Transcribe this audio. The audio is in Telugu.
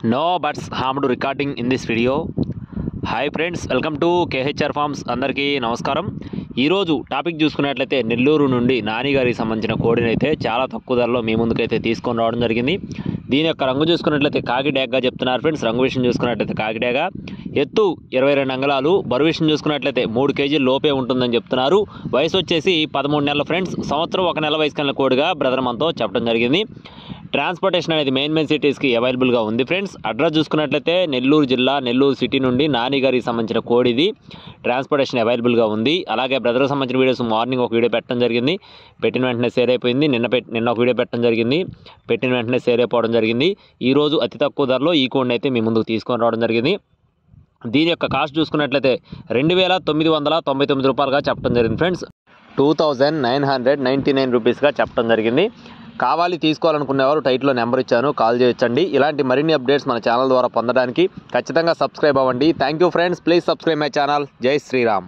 No buts harmed recording in this video. Hi friends, welcome to KHR forms. అందరికీ నమస్కారం. ఈరోజు టాపిక్ చూసుకున్నట్లయితే నెల్లూరు నుండి నాని గారికి సంబంధించిన కోడిని అయితే చాలా తక్కువ ధరలో మీ ముందుకైతే తీసుకొని రావడం జరిగింది. దీని యొక్క రంగు చూసుకున్నట్లయితే కాకి డ్యాగ్గా చెప్తున్నారు ఫ్రెండ్స్. రంగు విషయం చూసుకున్నట్లయితే కాకి డ్యాగా, ఎత్తు 22 అంగుళాలు, బరువు విషయం చూసుకున్నట్లయితే 3 కేజీల లోపే ఉంటుందని చెప్తున్నారు. వయసు వచ్చేసి 13 నెలల ఫ్రెండ్స్. సంవత్సరం 1 నెల వయసు కలిగిన కోడిగా బ్రదర్ మనతో చెప్పడం జరిగింది. ట్రాన్స్పోర్టేషన్ అనేది మెయిన్ సిటీస్కి అవైలబుల్గా ఉంది ఫ్రెండ్స్. అడ్రస్ చూసుకున్నట్లయితే నెల్లూరు జిల్లా, నెల్లూరు సిటీ నుండి నాని గారికి సంబంధించిన కోడిది ట్రాన్స్పోర్టేషన్ అవైలబుల్గా ఉంది. అలాగే బ్రదర్కి సంబంధించిన వీడియోస్ మార్నింగ్ ఒక వీడియో పెట్టడం జరిగింది, పెట్టిన వెంటనే షేర్ అయిపోయింది. నిన్న ఒక వీడియో పెట్టడం జరిగింది, పెట్టిన వెంటనే షేర్ అయిపోవడం జరిగింది. ఈరోజు అతి తక్కువ ధరలో ఈ కోడిని అయితే మీ ముందుకు తీసుకొని రావడం జరిగింది. దీని యొక్క కాస్ట్ చూసుకున్నట్లయితే 2,999 రూపాయలుగా చెప్పడం జరిగింది ఫ్రెండ్స్. 2,999 రూపీస్గా చెప్పడం జరిగింది. కావాలి తీసుకోవాలనుకునేవారు టైట్లో నెంబర్ ఇచ్చాను, కాల్ చేయొచ్చండి. ఇలాంటి మరిన్ని అప్డేట్స్ మన ఛానల్ ద్వారా పొందడానికి ఖచ్చితంగా సబ్స్క్రైబ్ అవ్వండి. Thank you friends, please subscribe my channel. జై శ్రీరామ్.